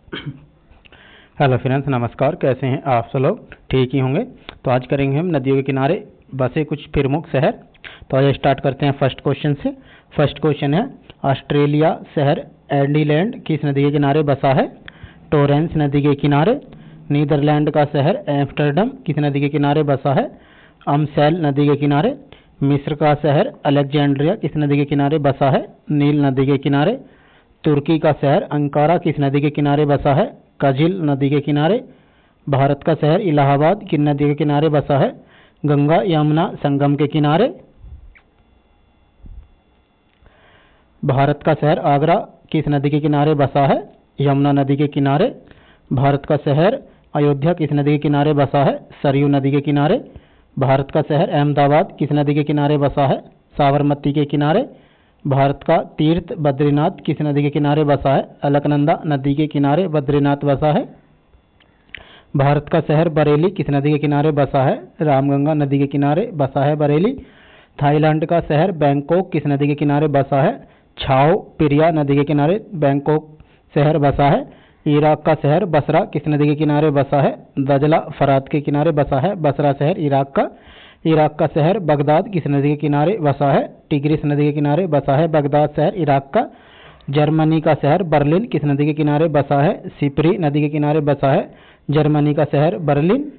Hello friends, नमस्कार। कैसे हैं आप सब लोग? ठीक ही होंगे। तो आज करेंगे हम नदियों के किनारे बसे कुछ प्रमुख शहर। तो आज स्टार्ट करते हैं फर्स्ट क्वेश्चन से। फर्स्ट क्वेश्चन है, ऑस्ट्रेलिया शहर एडिलेड किस नदी के किनारे बसा है? टोरेंस नदी के किनारे। नीदरलैंड का शहर एम्स्टर्डम किस नदी के किनारे बसा है? अमसेल नदी के किनारे। मिस्र का शहर अलेक्जेंड्रिया किस नदी के किनारे बसा है? नील नदी के किनारे। तुर्की का शहर अंकारा किस नदी के किनारे बसा है? कजिल नदी के किनारे। भारत का शहर इलाहाबाद किस नदी के किनारे बसा है? गंगा यमुना संगम के किनारे। भारत का शहर आगरा किस नदी के किनारे बसा है? यमुना नदी के किनारे। भारत का शहर अयोध्या किस नदी के किनारे बसा है? सरयू नदी के किनारे। भारत का शहर अहमदाबाद किस नदी के किनारे बसा है? साबरमती के किनारे। भारत का तीर्थ बद्रीनाथ किस नदी के किनारे बसा है? अलकनंदा नदी के किनारे बद्रीनाथ बसा है। भारत का शहर बरेली किस नदी के किनारे बसा है? रामगंगा नदी के किनारे बसा है बरेली। थाईलैंड का शहर बैंकॉक किस नदी के किनारे बसा है? छाओ पिरिया नदी के किनारे बैंकॉक शहर बसा है। इराक का शहर बसरा किस नदी के किनारे बसा है? दजला फरात के किनारे बसा है बसरा शहर इराक का। इराक का शहर बगदाद किस नदी के किनारे बसा है? टिग्रिस नदी के किनारे बसा है बगदाद शहर इराक का। जर्मनी का शहर बर्लिन किस नदी के किनारे बसा है? सिपरी नदी के किनारे बसा है जर्मनी का शहर बर्लिन।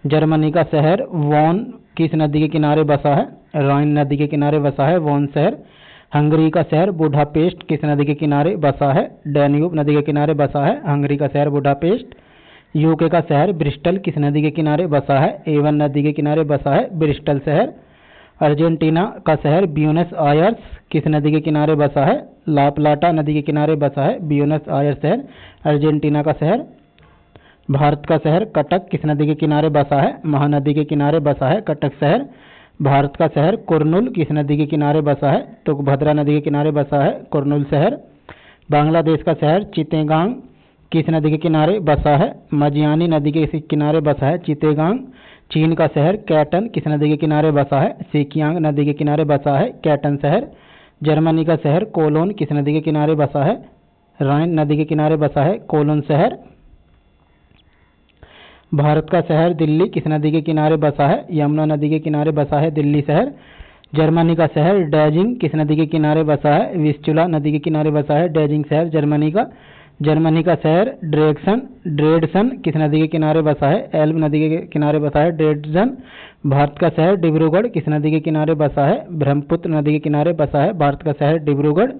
जर्मनी का शहर वॉन किस नदी के किनारे बसा है? राइन नदी के किनारे बसा है वॉन शहर। हंगरी का शहर बुडापेस्ट किस नदी के किनारे बसा है? डैन्यूब नदी के किनारे बसा है हंगरी का शहर बुडापेस्ट। यूके का शहर ब्रिस्टल किस नदी के किनारे बसा है? एवन नदी के किनारे बसा है ब्रिस्टल शहर। अर्जेंटीना का शहर ब्यूनस आयर्स किस नदी के किनारे बसा है? ला प्लाटा नदी के किनारे बसा है ब्यूनस आयर्स शहर अर्जेंटीना का शहर। भारत का शहर कटक किस नदी के किनारे बसा है? महानदी के किनारे बसा है कटक शहर। भारत का शहर कुरनूल किस नदी के किनारे बसा है? तुंगभद्रा नदी के किनारे बसा है कुरनूल शहर। बांग्लादेश का शहर चितेगांग किस नदी के किनारे बसा है? मजियानी नदी के किनारे बसा है चितेगांग। चीन का शहर कैटन किस नदी के किनारे बसा है? सिकियांग नदी के किनारे बसा है कैटन शहर। जर्मनी का शहर कोलोन किस नदी के किनारे बसा है? राइन नदी के किनारे बसा है कोलोन शहर। भारत का शहर दिल्ली किस नदी के किनारे बसा है? यमुना नदी के किनारे बसा है दिल्ली शहर। जर्मनी का शहर डेजिंग किस नदी के किनारे बसा है? विस्चुला नदी के किनारे बसा है डेजिंग शहर जर्मनी का। जर्मनी का शहर ड्रेडसन किस नदी के किनारे बसा है? एल्ब नदी के किनारे बसा है ड्रेडसन। भारत का शहर डिब्रूगढ़ किस नदी के किनारे बसा है? ब्रह्मपुत्र नदी के किनारे बसा है भारत का शहर डिब्रूगढ़।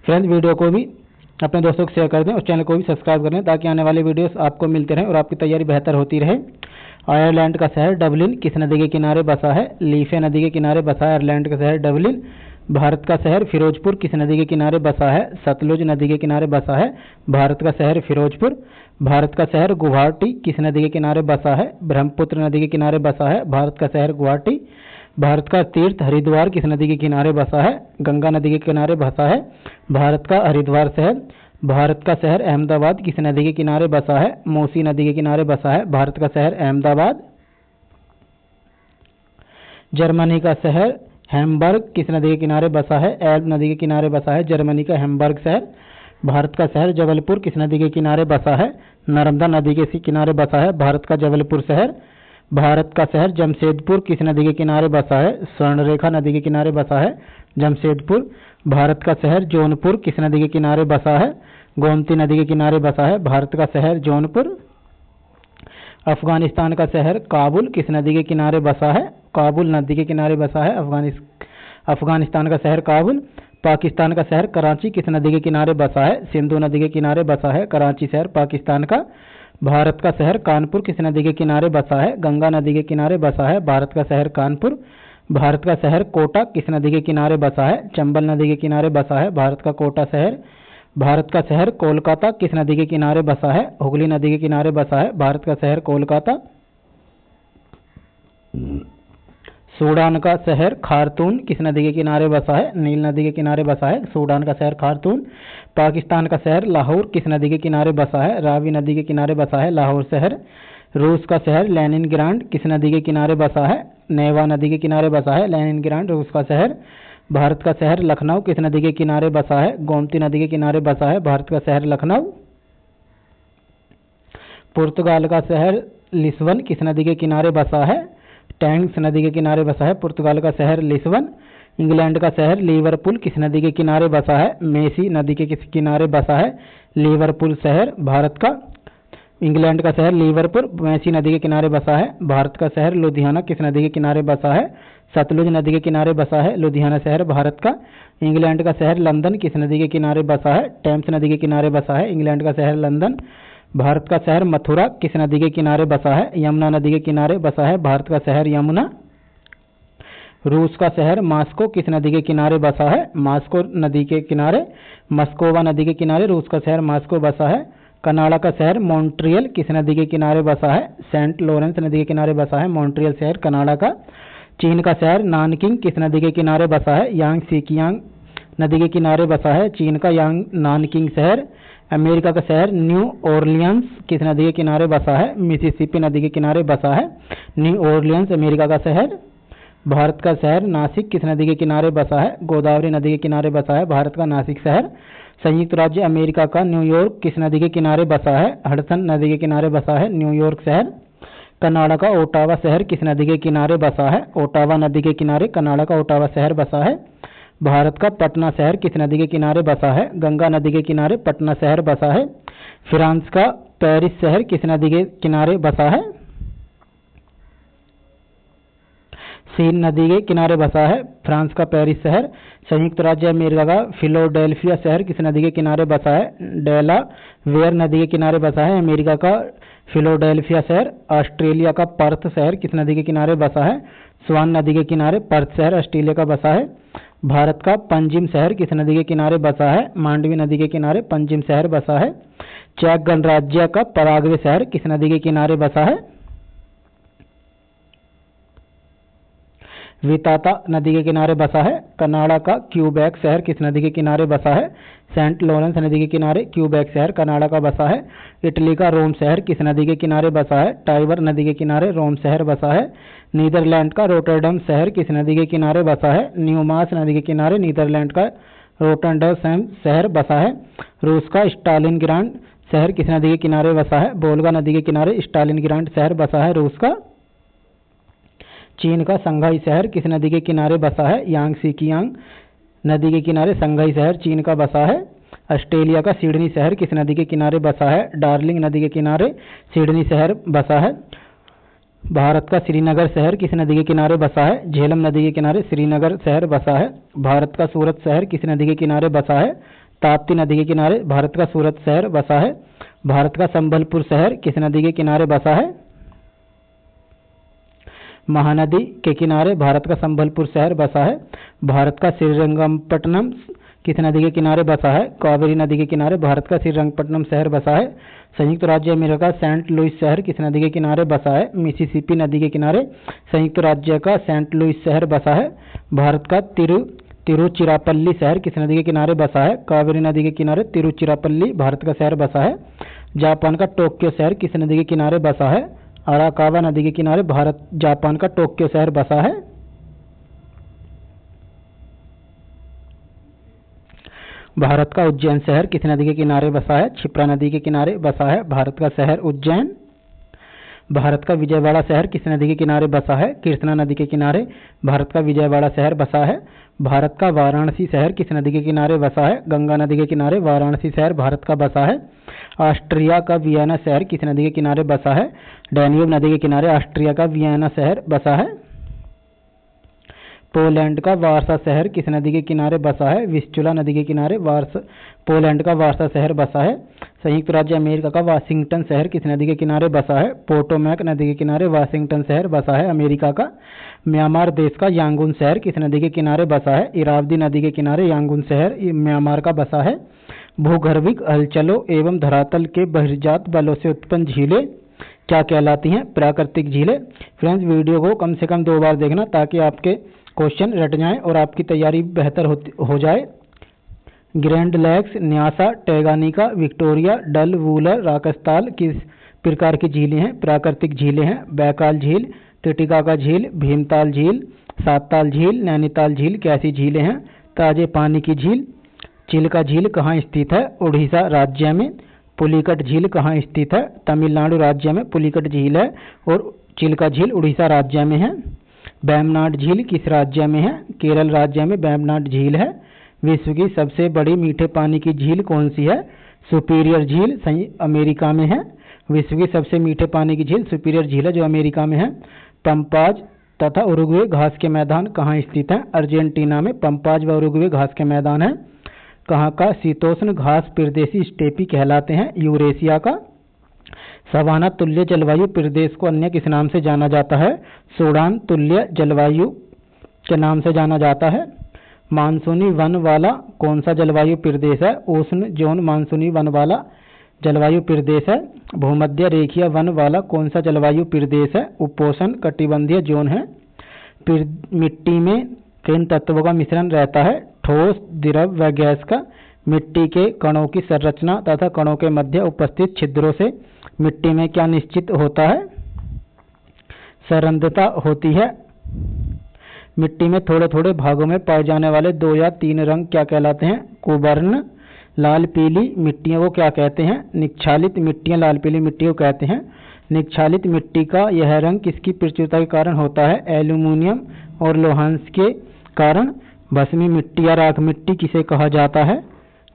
फ्रेंड्स, वीडियो को भी अपने दोस्तों को शेयर कर दें और चैनल को भी सब्सक्राइब कर लें ताकि आने वाले वीडियोस आपको मिलते रहें और आपकी तैयारी बेहतर होती रहे। आयरलैंड का शहर डबलिन किस नदी के किनारे बसा है? लीफे नदी के किनारे बसा है आयरलैंड का शहर डबलिन। भारत का शहर फिरोजपुर किस नदी के किनारे बसा है? सतलुज नदी के किनारे बसा है भारत का शहर फिरोजपुर। भारत का शहर गुवाहाटी किस नदी के किनारे बसा है? ब्रह्मपुत्र नदी के किनारे बसा है भारत का शहर गुवाहाटी। भारत का तीर्थ हरिद्वार किस नदी के किनारे बसा है? गंगा नदी के किनारे बसा है भारत का हरिद्वार शहर। भारत का शहर अहमदाबाद किस नदी के किनारे बसा है? मोसी नदी के किनारे बसा है भारत का शहर अहमदाबाद। जर्मनी का शहर हैम्बर्ग किस नदी के किनारे बसा है? एल्ब नदी के किनारे बसा है जर्मनी का हैम्बर्ग शहर। भारत का शहर जबलपुर किस नदी के किनारे बसा है? नर्मदा नदी के किनारे बसा है भारत का जबलपुर शहर। भारत का शहर जमशेदपुर किस नदी के किनारे बसा है? स्वर्णरेखा नदी के किनारे बसा है जमशेदपुर। भारत का शहर जौनपुर किस नदी के किनारे बसा है? गोमती नदी के किनारे बसा है भारत का शहर जौनपुर। अफगानिस्तान का शहर काबुल किस नदी के किनारे बसा है? काबुल नदी के किनारे बसा है अफगानिस्तान का शहर काबुल। पाकिस्तान का शहर कराची किस नदी के किनारे बसा है? सिंधु नदी के किनारे बसा है कराची शहर पाकिस्तान का। भारत का शहर कानपुर किस नदी के किनारे बसा है? गंगा नदी के किनारे बसा है भारत का शहर कानपुर। भारत का शहर कोटा किस नदी के किनारे बसा है? चंबल नदी के किनारे बसा है भारत का कोटा शहर। भारत का शहर कोलकाता किस नदी के किनारे बसा है? हुगली नदी के किनारे बसा है भारत का शहर कोलकाता। सूडान का शहर खार्तूम किस नदी के किनारे बसा है? नील नदी के किनारे बसा है सूडान का शहर खार्तूम। पाकिस्तान का शहर लाहौर किस नदी के किनारे बसा है? रावी नदी के किनारे बसा है लाहौर शहर। रूस का शहर लेनिनग्राड किस नदी के किनारे बसा है? नेवा नदी के किनारे बसा है लेनिनग्राड रूस का शहर। भारत का शहर लखनऊ किस नदी के किनारे बसा है? गोमती नदी के किनारे बसा है भारत का शहर लखनऊ। पुर्तगाल का शहर लिस्बन किस नदी के किनारे बसा है? टेम्स नदी के किनारे बसा है पुर्तगाल का शहर लिस्बन। इंग्लैंड का शहर लिवरपूल किस नदी के किनारे बसा है? मेसी नदी के किस किनारे बसा है लिवरपूल शहर भारत का? इंग्लैंड का शहर लिवरपूल मेसी नदी के किनारे बसा है। भारत का शहर लुधियाना किस नदी के किनारे बसा है? सतलुज नदी के किनारे बसा है लुधियाना शहर भारत का। इंग्लैंड का शहर लंदन किस नदी के किनारे बसा है? टेम्स नदी के किनारे बसा है इंग्लैंड का शहर लंदन। भारत का शहर मथुरा किस नदी के किनारे बसा है? यमुना नदी के किनारे बसा है भारत का शहर यमुना। रूस का शहर मॉस्को किस नदी के किनारे बसा है? मॉस्को नदी के किनारे मस्कोवा नदी के किनारे रूस का शहर मॉस्को बसा है। कनाडा का शहर मॉन्ट्रियल किस नदी के किनारे बसा है? सेंट लॉरेंस नदी के किनारे बसा है मॉन्ट्रियल शहर कनाडा का। चीन का शहर नानकिंग किस नदी के किनारे बसा है? यांग सीकियांग नदी के किनारे बसा है चीन का यांग नानकिंग शहर। अमेरिका का शहर न्यू ऑरलियंस किस नदी के किनारे बसा है? मिसिसिपी नदी के किनारे बसा है न्यू ऑरलियंस अमेरिका का शहर। भारत का शहर नासिक किस नदी के किनारे बसा है? गोदावरी नदी के किनारे बसा है भारत का नासिक शहर। संयुक्त राज्य अमेरिका का न्यूयॉर्क किस नदी के किनारे बसा है? हडसन नदी के किनारे बसा है न्यूयॉर्क शहर। कनाडा का ओटावा शहर किस नदी के किनारे बसा है? ओटावा नदी के किनारे कनाडा का ओटावा शहर बसा है। भारत का पटना शहर किस नदी के किनारे बसा है? गंगा नदी के किनारे पटना शहर बसा है। फ्रांस का पेरिस शहर किस नदी के किनारे बसा है? सीन नदी के किनारे बसा है फ्रांस का पेरिस शहर। संयुक्त राज्य अमेरिका का फिलाडेल्फिया शहर किस नदी के किनारे बसा है? डेलावेयर नदी के किनारे बसा है अमेरिका का फिलाडेल्फिया शहर। ऑस्ट्रेलिया का पर्थ शहर किस नदी के किनारे बसा है? स्वान नदी के किनारे पर्थ शहर ऑस्ट्रेलिया का बसा है। भारत का पंजिम शहर किस नदी के किनारे बसा है? मांडवी नदी के किनारे पंजिम शहर बसा है। चेक गणराज्य का पराग्वे शहर किस नदी के किनारे बसा है? विताता नदी के किनारे बसा है। कनाडा का क्यूबेक शहर किस नदी के किनारे बसा है? सेंट लॉरेंस नदी के किनारे क्यूबेक शहर कनाडा का बसा है। इटली का रोम शहर किस नदी के किनारे बसा है? टाइबर नदी के किनारे रोम शहर बसा है। नीदरलैंड का रोटरडम शहर किस नदी के किनारे बसा है? न्यूमास नदी के किनारे नीदरलैंड का रोटरडम शहर बसा है। रूस का स्टालिनग्राड शहर किस नदी के किनारे बसा है? वोल्गा नदी के किनारे स्टालिनग्राड शहर बसा है रूस का। चीन का शंघाई शहर किस नदी के किनारे बसा है? यांगसी कियांग नदी के किनारे शंघाई शहर चीन का बसा है। ऑस्ट्रेलिया का सिडनी शहर किस नदी के किनारे बसा है? डार्लिंग नदी के किनारे सिडनी शहर बसा है। भारत का श्रीनगर शहर किस नदी के किनारे बसा है? झेलम नदी के किनारे श्रीनगर शहर बसा है। भारत का सूरत शहर किस नदी के किनारे बसा है? ताप्ती नदी के किनारे भारत का सूरत शहर बसा है। भारत का संबलपुर शहर किस नदी के किनारे बसा है? महानदी के किनारे भारत का संबलपुर शहर बसा है। भारत का श्रीरंगपट्टनम किस नदी के किनारे बसा है? कावेरी नदी के किनारे भारत का श्रीरंगपट्टनम शहर बसा है। संयुक्त राज्य अमेरिका का सेंट लुइस शहर किस नदी के किनारे बसा है? मिसिसिपी नदी के किनारे संयुक्त राज्य का सेंट लुइस शहर बसा है। भारत का तिरुचिरापल्ली शहर किस नदी के किनारे बसा है? कावेरी नदी के किनारे तिरुचिरापल्ली भारत का शहर बसा है। जापान का टोक्यो शहर किस नदी के किनारे बसा है? अराकावा नदी के किनारे भारत जापान का टोक्यो शहर बसा है। भारत का उज्जैन शहर किस नदी के किनारे बसा है? क्षिप्रा नदी के किनारे बसा है भारत का शहर उज्जैन। भारत का विजयवाड़ा शहर किस नदी के किनारे बसा है? कृष्णा नदी के किनारे भारत का विजयवाड़ा शहर बसा है। भारत का वाराणसी शहर किस नदी के किनारे बसा है? गंगा नदी के किनारे वाराणसी शहर भारत का बसा है। ऑस्ट्रिया का वियना शहर किस नदी के किनारे बसा है? डैन्यूब नदी के किनारे ऑस्ट्रिया का वियना शहर बसा है। पोलैंड का वारसा शहर किस नदी के किनारे बसा है? विस्चुला नदी के किनारे पोलैंड का वारसा शहर बसा है। संयुक्त राज्य अमेरिका का वाशिंगटन शहर किस नदी के किनारे बसा है? पोटोमैक नदी के किनारे वाशिंगटन शहर बसा है अमेरिका का। म्यांमार देश का यांगून शहर किस नदी के किनारे बसा है? इरावदी नदी के किनारे यांगून शहर म्यांमार का बसा है। भूगर्भिक हलचलों एवं धरातल के बहिर्जात बलों से उत्पन्न झीलें क्या कहलाती हैं? प्राकृतिक झीलें। फ्रेंड्स, वीडियो को कम से कम 2 बार देखना ताकि आपके क्वेश्चन रट जाएं और आपकी तैयारी बेहतर हो जाए। ग्रैंड लेक्स, न्यासा, टैंगानिका, विक्टोरिया, डल, वूलर, राकसताल किस प्रकार की झीलें हैं? प्राकृतिक झीलें हैं। बैकाल झील, टिटिकाका झील, भीमताल झील, सातताल झील, नैनीताल झील कैसी झीलें हैं? ताजे पानी की झील। चिल्का झील कहाँ स्थित है? उड़ीसा राज्य में। पुलिकट झील कहाँ स्थित है? तमिलनाडु राज्य में पुलिकट झील है और चिल्का झील उड़ीसा राज्य में है। वेम्बनाड झील किस राज्य में है? केरल राज्य में वेम्बनाड झील है। विश्व की सबसे बड़ी मीठे पानी की झील कौन सी है? सुपीरियर झील अमेरिका में है। विश्व की सबसे मीठे पानी की झील सुपीरियर झील है जो अमेरिका में है। पंपाज तथा उरुग्वे घास के मैदान कहाँ स्थित है? अर्जेंटीना में पंपाज व उरुग्वे घास के मैदान है। कहाँ का शीतोष्ण घास प्रदेशी स्टेपी कहलाते हैं? यूरेशिया का। सवाना तुल्य जलवायु प्रदेश को अन्य किस नाम से जाना जाता है? सूडान तुल्य जलवायु के नाम से जाना जाता है। मानसूनी वन वाला कौन सा जलवायु प्रदेश है? उष्ण जोन मानसूनी वन वाला जलवायु प्रदेश है। भूमध्य रेखीय वन वाला कौन सा जलवायु प्रदेश है? उपोष्ण कटिबंधीय जोन है। मिट्टी में किन तत्वों का मिश्रण रहता है? ठोस, द्रव व गैस का। मिट्टी के कणों की संरचना तथा कणों के मध्य उपस्थित छिद्रों से मिट्टी में क्या निश्चित होता है? संरंध्रता होती है। मिट्टी में थोड़े थोड़े भागों में पाए जाने वाले 2 या 3 रंग क्या कहलाते हैं? कुबर्ण। लाल पीली मिट्टियों को क्या कहते हैं? निक्षालित मिट्टियां लाल पीली मिट्टी को कहते हैं। निक्षालित मिट्टी का यह रंग किसकी प्रचुरता के कारण होता है? एल्यूमिनियम और लोहांश के कारण। भस्मी मिट्टी या राख मिट्टी किसे कहा जाता है?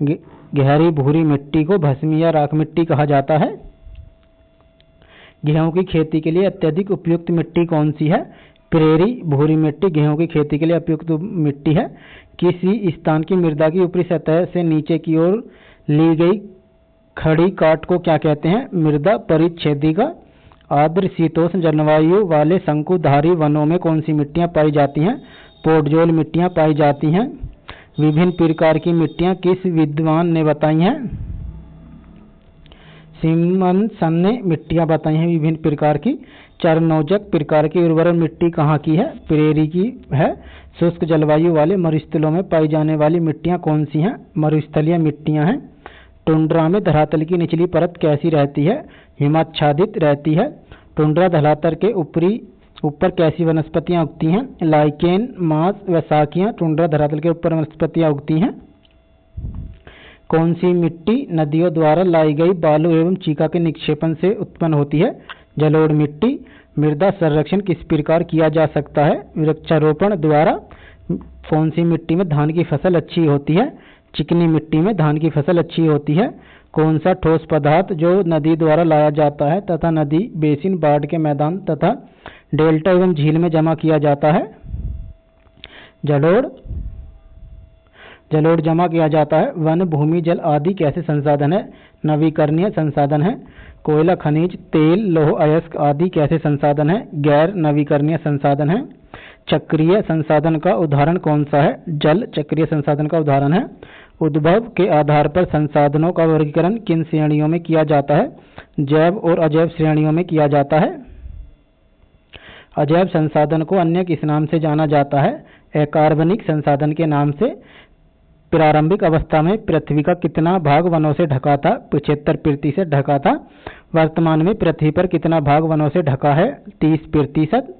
गहरी भूरी मिट्टी को भस्मी या राख मिट्टी कहा जाता है। गेहूं की खेती के लिए अत्यधिक उपयुक्त मिट्टी कौन सी है? प्रेरी भूरी मिट्टी गेहूं की खेती के लिए उपयुक्त मिट्टी है। किसी स्थान की मृदा की ऊपरी सतह से नीचे की ओर ली गई खड़ी काट को क्या कहते हैं? मृदा परिच्छेदिका। आर्द्र शीतोष्ण जलवायु वाले शंकुधारी वनों में कौन सी मिट्टियां पाई जाती हैं? पोडजोल मिट्टियां पाई जाती हैं। विभिन्न प्रकार की मिट्टियां किस विद्वान ने बताई हैं? सिमनसन ने मिट्टियां बताई हैं विभिन्न प्रकार की। चरणोजक प्रकार की उर्वरक मिट्टी कहाँ की है? प्रेरी की है। शुष्क जलवायु वाले मरुस्थलों में पाई जाने वाली मिट्टियां कौन सी हैं? मरुस्थलीय मिट्टियां हैं। टुंड्रा में धरातल की निचली परत कैसी रहती है? हिमाच्छादित रहती है। टुंड्रा धरातल के ऊपर कैसी वनस्पतियां उगती हैं? लाइकेन, मांस व शाखियां टुंड्रा धरातल के ऊपर वनस्पतियां उगती हैं। कौन सी मिट्टी नदियों द्वारा लाई गई बालू एवं चीका के निक्षेपण से उत्पन्न होती है? जलोढ़ मिट्टी। मृदा संरक्षण किस प्रकार किया जा सकता है? वृक्षारोपण द्वारा। कौन सी मिट्टी में धान की फसल अच्छी होती है? चिकनी मिट्टी में धान की फसल अच्छी होती है। कौन सा ठोस पदार्थ जो नदी द्वारा लाया जाता है तथा नदी, बेसिन, बाढ़ के मैदान तथा डेल्टा एवं झील में जमा किया जाता है? जलोढ़। जलोढ़ जमा किया जाता है। वन, भूमि, जल आदि कैसे संसाधन है? नवीकरणीय संसाधन है। कोयला, खनिज, तेल, लौह अयस्क आदि कैसे संसाधन है? गैर नवीकरणीय संसाधन है। चक्रीय संसाधन का उदाहरण कौन सा है? जल चक्रीय संसाधन का उदाहरण है। उद्भव के आधार पर संसाधनों का वर्गीकरण किन श्रेणियों में किया जाता है? जैव और अजैव श्रेणियों में किया जाता है। अजैव संसाधन को अन्य किस नाम से जाना जाता है? अकार्बनिक संसाधन के नाम से। प्रारंभिक अवस्था में पृथ्वी का कितना भाग वनों से ढका था? 75% ढका था। वर्तमान में पृथ्वी पर कितना भाग वनों से ढका है? 30%।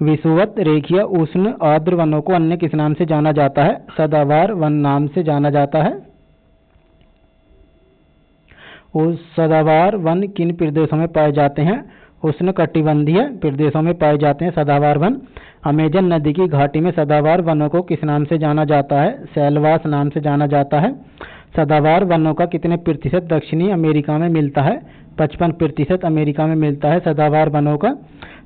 विषुवत, रेखीय, उष्ण, आर्द्र वनों को अन्य किस नाम से जाना जाता है? सदाबहार वन नाम से जाना जाता है। सदाबहार वन किन प्रदेशों में पाए जाते हैं? उष्ण कटिबंधीय प्रदेशों में पाए जाते हैं सदाबहार वन। अमेजन नदी की घाटी में सदाबहार वनों को किस नाम से जाना जाता है? सेलवास नाम से जाना जाता है। सदाबहार वनों का कितने प्रतिशत दक्षिणी अमेरिका में मिलता है? 55% अमेरिका में मिलता है सदाबहार वनों का।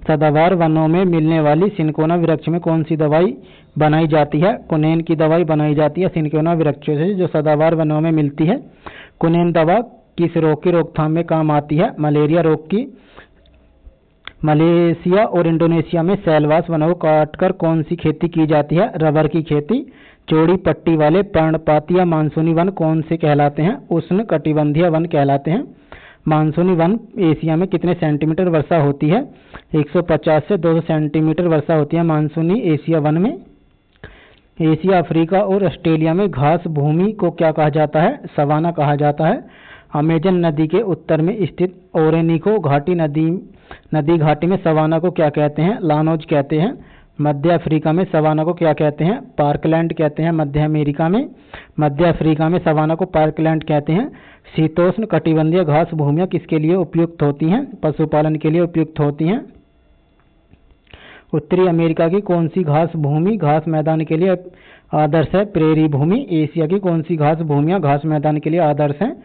सदाबहार वनों में मिलने वाली सिनकोना वृक्ष में कौन सी दवाई बनाई जाती है? कुनेन की दवाई बनाई जाती है सिनकोना वृक्षों से जो सदाबहार वनों में मिलती है। कुनेन दवा किस रोग की रोकथाम में काम आती है? मलेरिया रोग की। मलेशिया और इंडोनेशिया में सेलवास वनों को काटकर कौन सी खेती की जाती है? रबर की खेती। चौड़ी पट्टी वाले पर्णपाती या मानसूनी वन कौन से कहलाते हैं? उष्ण कटिबंधीय वन कहलाते हैं। मानसूनी वन एशिया में कितने सेंटीमीटर वर्षा होती है? 150 से 200 सेंटीमीटर वर्षा होती है मानसूनी एशिया वन में। एशिया, अफ्रीका और ऑस्ट्रेलिया में घास भूमि को क्या कहा जाता है? सवाना कहा जाता है। अमेजन नदी के उत्तर में स्थित ओरेनिको घाटी नदी घाटी में सवाना को क्या कहते हैं? लानोज कहते हैं। मध्य अफ्रीका में सवाना को क्या कहते हैं? पार्कलैंड कहते हैं। मध्य अफ्रीका में सवाना को पार्कलैंड कहते हैं। शीतोष्ण कटिबंधीय घास भूमियां किसके लिए उपयुक्त होती हैं? पशुपालन के लिए उपयुक्त होती हैं। उत्तरी अमेरिका की कौन सी घास भूमि घास मैदान के लिए आदर्श है? प्रेरी भूमि। एशिया की कौन सी घास भूमियां घास मैदान के लिए आदर्श हैं?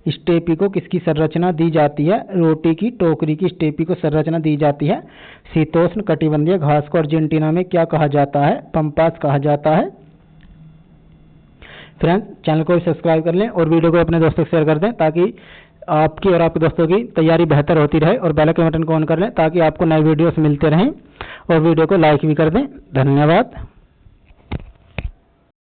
स्टेपी को किसकी संरचना दी जाती है? रोटी की टोकरी की स्टेपी को संरचना दी जाती है। शीतोष्ण कटिबंधीय घास को अर्जेंटीना में क्या कहा जाता है? पंपास कहा जाता है। फ्रेंड्स, चैनल को सब्सक्राइब कर लें और वीडियो को अपने दोस्तों को शेयर कर दें ताकि आपकी और आपके दोस्तों की तैयारी बेहतर होती रहे, और बेल के बटन को ऑन कर लें ताकि आपको नए वीडियोस मिलते रहें, और वीडियो को लाइक भी कर दें। धन्यवाद।